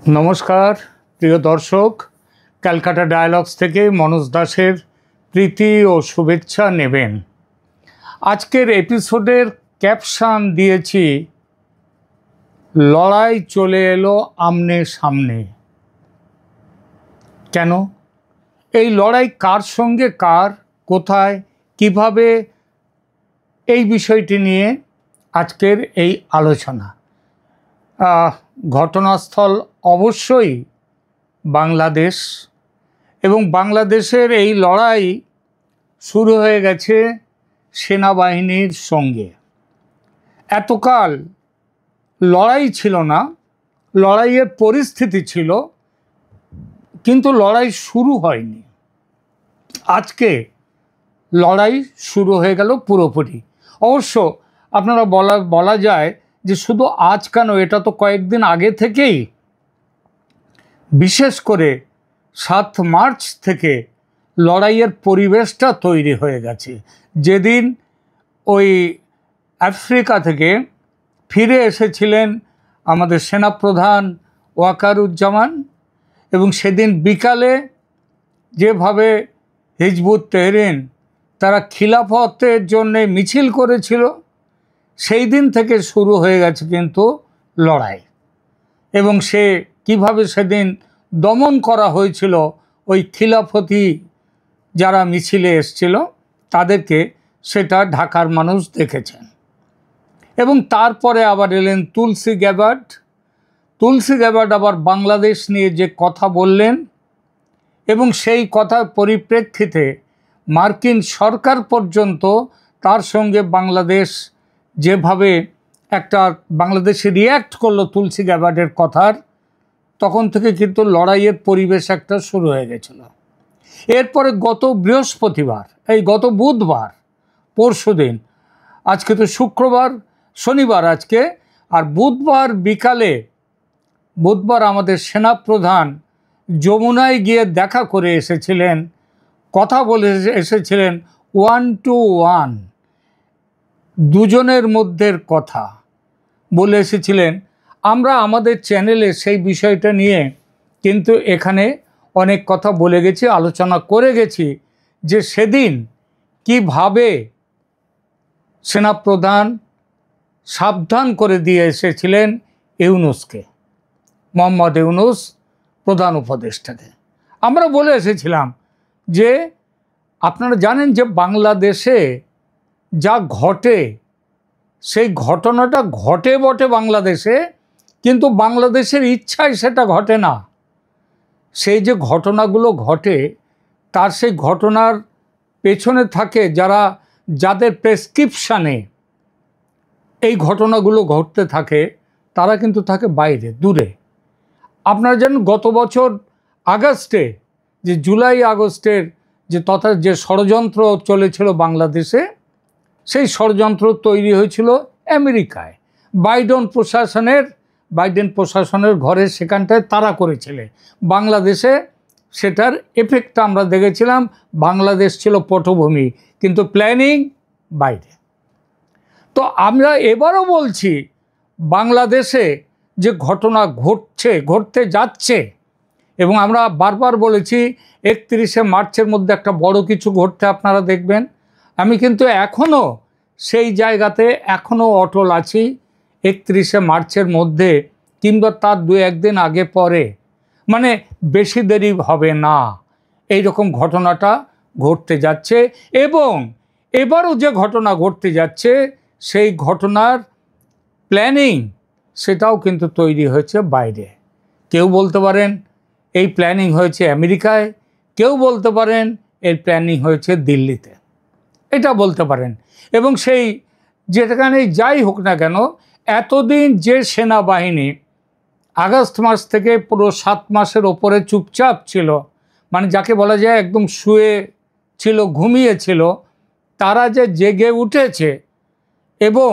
নমস্কার প্রিয় দর্শক, ক্যালকাটা ডায়ালগস থেকে মনোজ দাসের প্রীতি ও শুভেচ্ছা নেবেন। আজকের এপিসোডের ক্যাপশন দিয়েছি, লড়াই চলে এলো আমনে সামনে। কেন এই লড়াই, কার সঙ্গে কার, কোথায়, কিভাবে, এই বিষয়টি নিয়ে আজকের এই আলোচনা। ঘটনাস্থল অবশ্যই বাংলাদেশ, এবং বাংলাদেশের এই লড়াই শুরু হয়ে গেছে সেনাবাহিনীর সঙ্গে। এতকাল লড়াই ছিল না, লড়াইয়ের পরিস্থিতি ছিল, কিন্তু লড়াই শুরু হয়নি। আজকে লড়াই শুরু হয়ে গেল পুরোপুরি। অবশ্য আপনারা বলা যায় যে শুধু আজ কেন, এটা তো কয়েকদিন আগে থেকেই, বিশেষ করে 7 মার্চ থেকে লড়াইয়ের পরিবেশটা তৈরি হয়ে গেছে। যেদিন ওই আফ্রিকা থেকে ফিরে এসেছিলেন আমাদের সেনাপ্রধান ওয়াকারুজ্জামান, এবং সেদিন বিকালে যেভাবে হিজবুত তেহরিন তারা খিলাফতের জন্যে মিছিল করেছিল, সেই দিন থেকে শুরু হয়ে গেছে কিন্তু লড়াই। এবং সে কিভাবে সেদিন দমন করা হয়েছিল ওই খিলাফতি যারা মিছিলে এসছিল তাদেরকে, সেটা ঢাকার মানুষ দেখেছেন। এবং তারপরে আবার এলেন তুলসী গ্যাবার্ড আবার বাংলাদেশ নিয়ে যে কথা বললেন, এবং সেই কথার পরিপ্রেক্ষিতে মার্কিন সরকার পর্যন্ত তার সঙ্গে বাংলাদেশ যেভাবে একটা বাংলাদেশে রিয়্যাক্ট করলো তুলসী গ্যাবার্ডের কথার, তখন থেকে কিন্তু লড়াইয়ের পরিবেশ একটা শুরু হয়ে গেছিল। এরপরে গত বৃহস্পতিবার, এই গত বুধবার, পরশুদিন, আজকে তো শুক্রবার, শনিবার আজকে, আর বুধবার বিকালে, বুধবার আমাদের সেনাপ্রধান যমুনায় গিয়ে দেখা করে এসেছিলেন, কথা বলে এসেছিলেন 1 to 1, দুজনের মধ্যের কথা বলে এসেছিলেন। আমরা আমাদের চ্যানেলে সেই বিষয়টা নিয়ে কিন্তু এখানে অনেক কথা বলে গেছি, আলোচনা করে গেছি, যে সেদিন কিভাবে সেনাপ্রধান সাবধান করে দিয়ে এসেছিলেন ইউনূসকে, মোহাম্মদ ইউনূস প্রধান উপদেষ্টাকে। আমরা বলে এসেছিলাম যে আপনারা জানেন যে বাংলাদেশে যা ঘটে, সেই ঘটনাটা ঘটে বটে বাংলাদেশে, কিন্তু বাংলাদেশের ইচ্ছায় সেটা ঘটে না। সেই যে ঘটনাগুলো ঘটে, তার সেই ঘটনার পেছনে থাকে যাদের প্রেসক্রিপশানে এই ঘটনাগুলো ঘটতে থাকে, তারা কিন্তু থাকে বাইরে, দূরে। আপনারা জানেন গত বছর আগস্টে, যে জুলাই আগস্টের যে ষড়যন্ত্র চলেছিল বাংলাদেশে, সেই ষড়যন্ত্র তৈরি হয়েছিল আমেরিকায়। বাইডেন প্রশাসনের ঘরে, সেখানটায় তারা করেছিল। বাংলাদেশে সেটার এফেক্টটা আমরা দেখেছিলাম। বাংলাদেশ ছিল পটভূমি, কিন্তু প্ল্যানিং বাইরে। তো আমরা এবারও বলছি, বাংলাদেশে যে ঘটনা ঘটতে যাচ্ছে, এবং আমরা বারবার বলেছি 31শে মার্চের মধ্যে একটা বড় কিছু ঘটতে আপনারা দেখবেন। আমি কিন্তু এখনও সেই জায়গাতে অটল আছি। 31শে মার্চের মধ্যে কিংবা তার 2-1 দিন আগে পরে, মানে বেশি দেরি হবে না, এই রকম ঘটনাটা ঘটতে যাচ্ছে। এবং এবারও যে ঘটনা ঘটতে যাচ্ছে, সেই ঘটনার প্ল্যানিং সেটাও কিন্তু তৈরি হয়েছে বাইরে। কেউ বলতে পারেন এই প্ল্যানিং হয়েছে আমেরিকায়, কেউ বলতে পারেন এর প্ল্যানিং হয়েছে দিল্লিতে, এটা বলতে পারেন। এবং সেই যেখানেই যাই হোক না কেন, এতদিন যে সেনাবাহিনী আগস্ট মাস থেকে পুরো 7 মাসের ওপরে চুপচাপ ছিল, মানে যাকে বলা যায় একদম শুয়ে ছিল, ঘুমিয়েছিল, তারা যে জেগে উঠেছে। এবং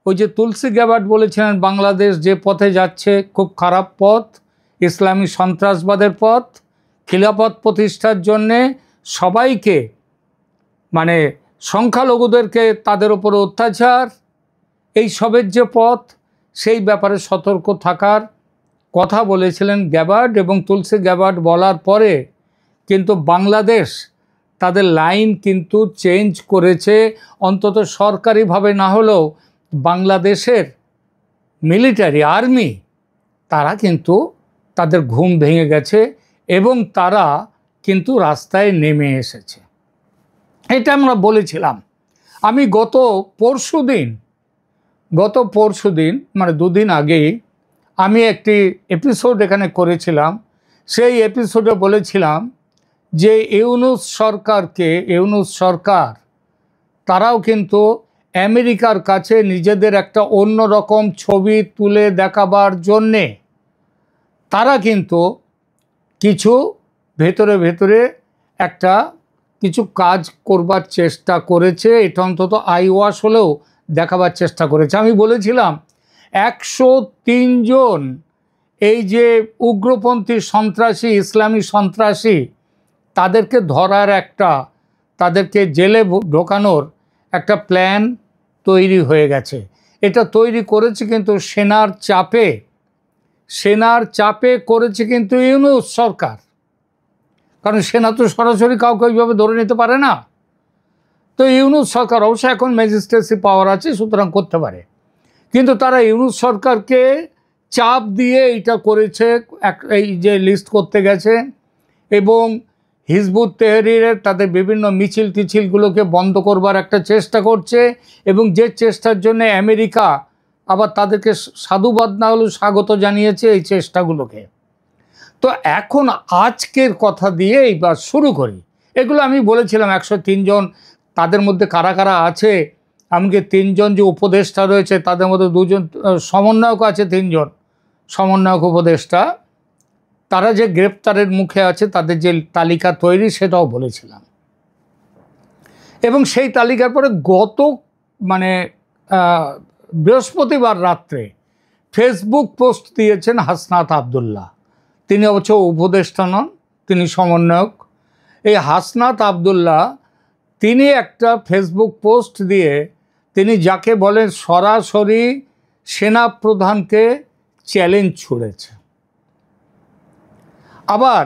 ওই যে তুলসী গ্যাবার্ড বলেছিলেন, বাংলাদেশ যে পথে যাচ্ছে খুব খারাপ পথ, ইসলামী সন্ত্রাসবাদের পথ, খিলাফত প্রতিষ্ঠার জন্যে সবাইকে, মানে সংখ্যালঘুদেরকে তাদের উপর অত্যাচার, এই সবের যে পথ, সেই ব্যাপারে সতর্ক থাকার কথা বলেছিলেন গ্যাবার্ড, এবং তুলসী গ্যাবার্ড বলার পরে কিন্তু বাংলাদেশ তাদের লাইন কিন্তু চেঞ্জ করেছে। অন্তত সরকারিভাবে না হলেও বাংলাদেশের মিলিটারি আর্মি তারা কিন্তু তাদের ঘুম ভেঙে গেছে এবং তারা কিন্তু রাস্তায় নেমে এসেছে। এটা আমরা বলেছিলাম। আমি গত পরশুদিন মানে দুদিন আগেই আমি একটি এপিসোড এখানে করেছিলাম। সেই এপিসোডে বলেছিলাম যে ইউনূস সরকার তারাও কিন্তু আমেরিকার কাছে নিজেদের একটা অন্যরকম ছবি তুলে দেখাবার জন্যে তারা কিন্তু কিছু ভেতরে একটা কিছু কাজ করবার চেষ্টা করেছে। এটা অন্তত আইওয়াশ হলেও দেখাবার চেষ্টা করেছে। আমি বলেছিলাম 103 জন এই যে উগ্রপন্থী সন্ত্রাসী, ইসলামী সন্ত্রাসী, তাদেরকে ধরার তাদেরকে জেলে ঢোকানোর একটা প্ল্যান তৈরি হয়ে গেছে। এটা তৈরি করেছে কিন্তু সেনার চাপে করেছে কিন্তু ইউনূস সরকার। কারণ সেনা তো সরাসরি কাউকে ওইভাবে ধরে নিতে পারে না। তো ইউনূস সরকার অবশ্য এখন ম্যাজিস্ট্রেসি পাওয়ার আছে, সুতরাং করতে পারে, কিন্তু তারা ইউনূস সরকারকে চাপ দিয়ে এটা করেছে, এই যে লিস্ট করতে গেছে। এবং হিজবুত তাহরীরের তাদের বিভিন্ন মিছিলগুলোকে বন্ধ করবার একটা চেষ্টা করছে, এবং যে চেষ্টার জন্য আমেরিকা আবার তাদেরকে সাধুবাদ না হলেও স্বাগত জানিয়েছে এই চেষ্টাগুলোকে। তো এখন আজকের কথা দিয়ে এইবার শুরু করি। এগুলো আমি বলেছিলাম 103 জন, তাদের মধ্যে কারা কারা আছে, এমনকি 3 জন যে উপদেষ্টা রয়েছে তাদের মধ্যে 2 জন সমন্বয়ক আছে, 3 জন সমন্বয়ক উপদেষ্টা, তারা যে গ্রেপ্তারের মুখে আছে তাদের যে তালিকা তৈরি সেটাও বলেছিলাম। এবং সেই তালিকার পরে গত বৃহস্পতিবার রাত্রে ফেসবুক পোস্ট দিয়েছেন হাসনাত আবদুল্লাহ। তিনি অবশ্য উপদেষ্টা নন, তিনি সমন্বয়ক। এই হাসনাত আবদুল্লাহ তিনি একটা ফেসবুক পোস্ট দিয়ে তিনি যাকে বলেন সরাসরি সেনাপ্রধানকে চ্যালেঞ্জ ছুড়েছে। আবার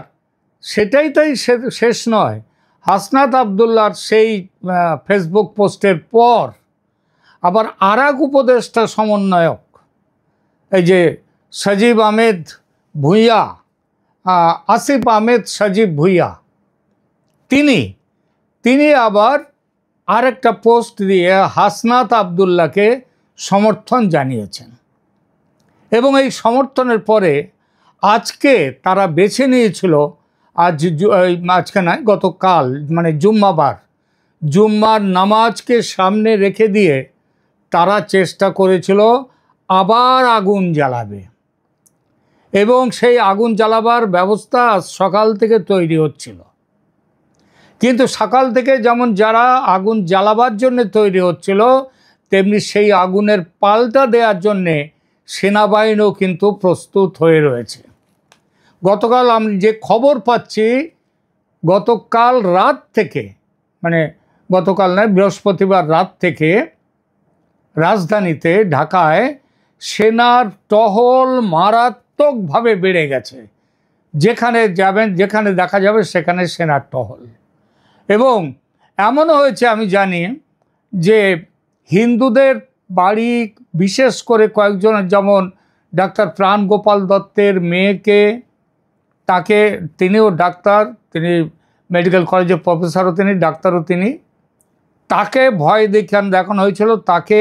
সেটাই তাই শেষ নয়, হাসনাত আবদুল্লাহর সেই ফেসবুক পোস্টের পর আবার আরেক উপদেষ্টা সমন্বয়ক, এই যে সজীব আহমেদ ভূঁইয়া, আসিফ আহমেদ সজীব ভূঁইয়া, তিনি আবার আরেকটা পোস্ট দিয়ে হাসনাত আবদুল্লাহকে সমর্থন জানিয়েছেন। এবং এই সমর্থনের পরে আজকে তারা বেছে নিয়েছিল, আজকে নয় গতকাল, মানে জুম্মার নামাজকে সামনে রেখে দিয়ে তারা চেষ্টা করেছিল আবার আগুন জ্বালাবে, এবং সেই আগুন জ্বালাবার ব্যবস্থা সকাল থেকে তৈরি হচ্ছিল। কিন্তু সকাল থেকে যেমন যারা আগুন জ্বালাবার জন্য তৈরি হচ্ছিল, তেমনি সেই আগুনের পাল্টা দেওয়ার জন্যে সেনাবাহিনীও কিন্তু প্রস্তুত হয়ে রয়েছে। গতকাল আমি যে খবর পাচ্ছি, গতকাল রাত থেকে, মানে গতকাল নয় বৃহস্পতিবার রাত থেকে রাজধানীতে ঢাকায় সেনার টহল মারাত্মকভাবে বেড়ে গেছে। যেখানে দেখা যাবে সেখানে সেনার টহল। এবং এমনও হয়েছে, আমি জানি যে হিন্দুদের বাড়ি, বিশেষ করে কয়েকজনের, যেমন ডাক্তার প্রাণগোপাল দত্তের মেয়েকে, তিনিও ডাক্তার, তিনি মেডিকেল কলেজের প্রফেসরও, তিনি ডাক্তারও, তাকে ভয় দেখানো হয়েছিল, তাকে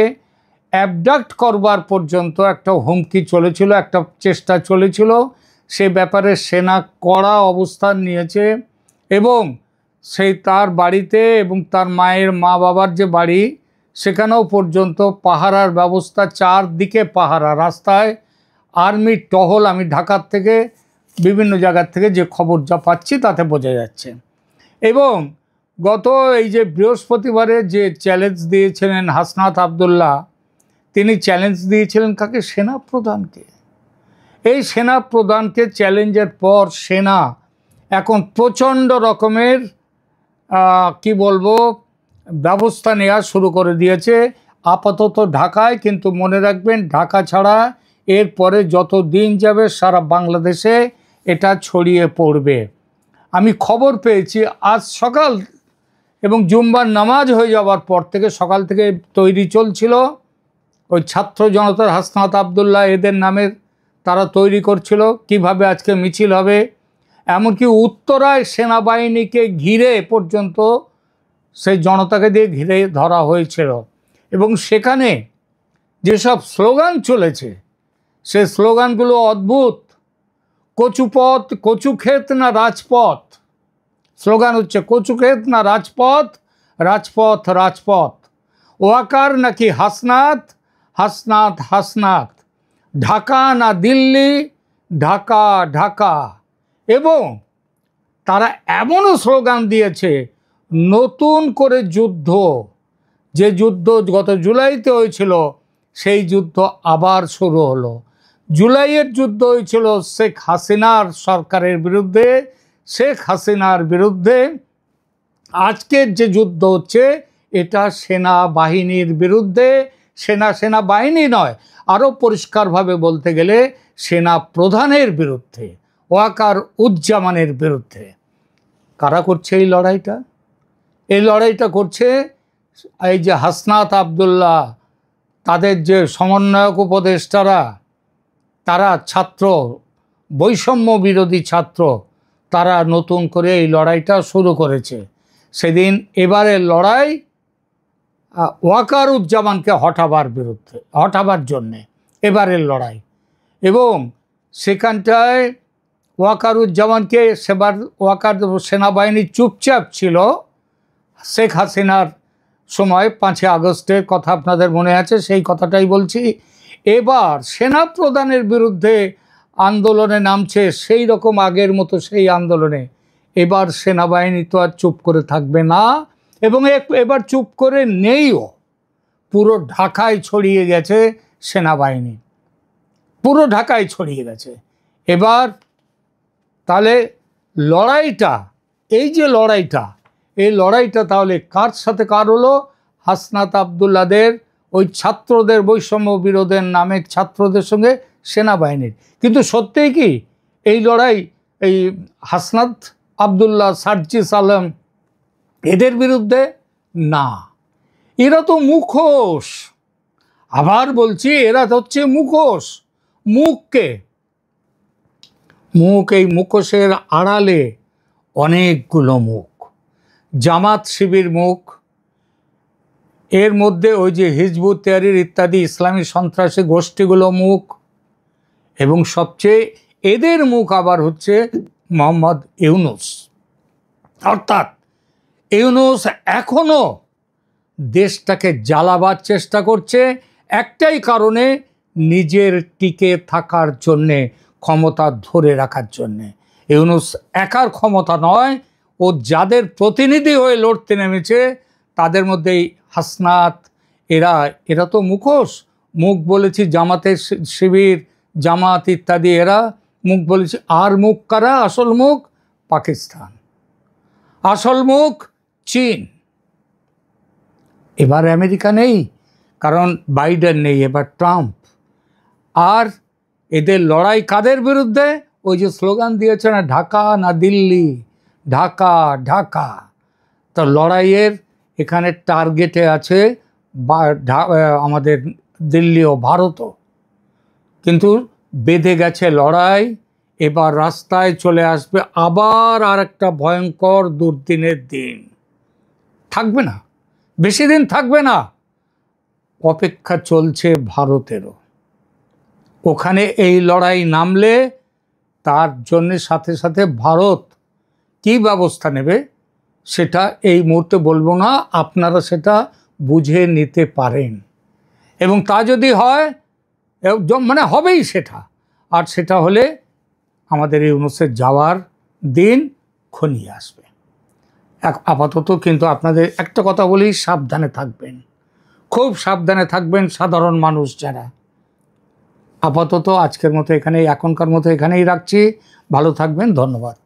অ্যাবডাক্ট করবার পর্যন্ত একটা হুমকি চলেছিল, একটা চেষ্টা চলেছিল। সে ব্যাপারে সেনা কড়া অবস্থান নিয়েছে, এবং সেই তার বাড়িতে এবং তার মায়ের মা বাবার যে বাড়ি সেখানেও পর্যন্ত পাহারার ব্যবস্থা, চারদিকে পাহারা, রাস্তায় আর্মির টহল। আমি ঢাকার থেকে বিভিন্ন জায়গার থেকে যে খবর যা পাচ্ছি তাতে বোঝা যাচ্ছে। এবং গত এই যে বৃহস্পতিবারে যে চ্যালেঞ্জ দিয়েছিলেন হাসনাত আবদুল্লাহ, তিনি চ্যালেঞ্জ দিয়েছিলেন কাকে? সেনাপ্রধানকে। এই সেনাপ্রধানকে চ্যালেঞ্জের পর সেনা এখন প্রচণ্ড রকমের কি বলবো ব্যবস্থা নেওয়া শুরু করে দিয়েছে আপাতত ঢাকায়। কিন্তু মনে রাখবেন, ঢাকা ছাড়া এরপরে যত দিন যাবে সারা বাংলাদেশে এটা ছড়িয়ে পড়বে। আমি খবর পেয়েছি আজ সকাল এবং জুম্মার নামাজ হয়ে যাওয়ার পর থেকে সকাল থেকে তৈরি চলছিল। ওই ছাত্র জনতার হাসনাত আবদুল্লাহ এদের নামের তারা তৈরি করছিল কিভাবে আজকে মিছিল হবে, এমনকি উত্তরায় সেনাবাহিনীকে ঘিরে পর্যন্ত সেই জনতাকে দিয়ে ঘিরে ধরা হয়েছিল। এবং সেখানে যেসব স্লোগান চলেছে সে স্লোগানগুলো অদ্ভুত। কচুপথ কচুক্ষেত না রাজপথ, স্লোগান হচ্ছে কচুক্ষেত না রাজপথ, রাজপথ রাজপথ, ওয়াকার নাকি হাসনাত, হাসনাত হাসনাত, ঢাকা না দিল্লি, ঢাকা ঢাকা। এবং তারা এমনও স্লোগান দিয়েছে নতুন করে যুদ্ধ, যে যুদ্ধ গত জুলাইতে হয়েছিল সেই যুদ্ধ আবার শুরু হলো। জুলাইয়ের যুদ্ধ হয়েছিল শেখ হাসিনার সরকারের বিরুদ্ধে, শেখ হাসিনার বিরুদ্ধে। আজকের যে যুদ্ধ হচ্ছে এটা সেনাবাহিনীর বিরুদ্ধে, সেনাবাহিনী নয়, আরও পরিষ্কারভাবে বলতে গেলে সেনা প্রধানের বিরুদ্ধে, ওয়াকার উজ্জামানের বিরুদ্ধে। কারা করছে এই লড়াইটা? এই লড়াইটা করছে এই যে হাসনাত আবদুল্লাহ, তাদের যে সমন্বয়ক উপদেষ্টারা, তারা ছাত্র, বৈষম্য বিরোধী ছাত্র, তারা নতুন করে এই লড়াইটা শুরু করেছে। সেদিন এবারের লড়াই ওয়াকার উজ্জামানকে হটাবার জন্যে এবারের লড়াই। এবং সেখানটায় ওয়াকারুজ্জামানকে সেবার ওয়াকার সেনাবাহিনী চুপচাপ ছিল শেখ হাসিনার সময়। 5 আগস্টের কথা আপনাদের মনে আছে, সেই কথাটাই বলছি। এবার সেনা প্রধানের বিরুদ্ধে আন্দোলনে নামছে সেই রকম আগের মতো সেই আন্দোলনে। এবার সেনাবাহিনী তো আর চুপ করে থাকবে না, এবং এবার চুপ করে নেইও। পুরো ঢাকায় ছড়িয়ে গেছে সেনাবাহিনী, পুরো ঢাকায় ছড়িয়ে গেছে। এবার তাহলে লড়াইটা, এই যে লড়াইটা, এই লড়াইটা তাহলে কার সাথে কার হলো? হাসনাত আবদুল্লাদের ওই ছাত্রদের, বৈষম্য বিরোধের নামে ছাত্রদের সঙ্গে সেনাবাহিনীর। কিন্তু সত্যিই কি এই লড়াই এই হাসনাত আবদুল্লাহ, সার্জিস আলম এদের বিরুদ্ধে? না, এরা তো মুখোশ। আবার বলছি, এরা হচ্ছে মুখোশ। মুখকে মুখ, এই মুখোশের আড়ালে অনেকগুলো মুখ। জামাত শিবির মুখ, এর মধ্যে ওই যে হিজবুত তাহরীর ইত্যাদি ইসলামী সন্ত্রাসী গোষ্ঠীগুলো মুখ, এবং সবচেয়ে এদের মুখ আবার হচ্ছে মোহাম্মদ ইউনূস। অর্থাৎ ইউনূস এখনও দেশটাকে জ্বালাবার চেষ্টা করছে একটাই কারণে, নিজের টিকে থাকার জন্যে, ক্ষমতা ধরে রাখার জন্যে। ইউনূস একার ক্ষমতা নয়, ও যাদের প্রতিনিধি হয়ে লড়তে নেমেছে তাদের মধ্যেই হাসনাত, এরা তো মুখোশ। মুখ বলেছি জামাতের শিবির, জামাত ইত্যাদি, এরা মুখ বলেছি। আর মুখ কারা? আসল মুখ পাকিস্তান, আসল মুখ চীন। এবার আমেরিকা নেই, কারণ বাইডেন নেই, এবার ট্রাম্প। আর এদের লড়াই কাদের বিরুদ্ধে? ওই যে স্লোগান দিয়েছে না, ঢাকা না দিল্লি, ঢাকা ঢাকা। তো লড়াইয়ের এখানে টার্গেটে আছে আমাদের দিল্লি ও ভারতও। কিন্তু বেঁধে গেছে লড়াই। এবার রাস্তায় চলে আসবে আবার আর একটা ভয়ঙ্কর দুর্দিনের দিন। থাকবে না, বেশি দিন থাকবে না। অপেক্ষা চলছে ভারতেরও। ওখানে এই লড়াই নামলে তার জন্যে সাথে সাথে ভারত কী ব্যবস্থা নেবে সেটা এই মুহূর্তে বলবো না, আপনারা সেটা বুঝে নিতে পারেন। এবং তা যদি হয়, মানে হবেই সেটা। আর সেটা হলে আমাদের ইউনূসের যাওয়ার দিন ঘনিয়ে আসবে। আপাতত কিন্তু আপনাদের একটা কথা বলি, সাবধানে থাকবেন, খুব সাবধানে থাকবেন সাধারণ মানুষ যারা। আপাতত আজকের মতো এখানেই, এখনকার মতো এখানেই রাখছি। ভালো থাকবেন, ধন্যবাদ।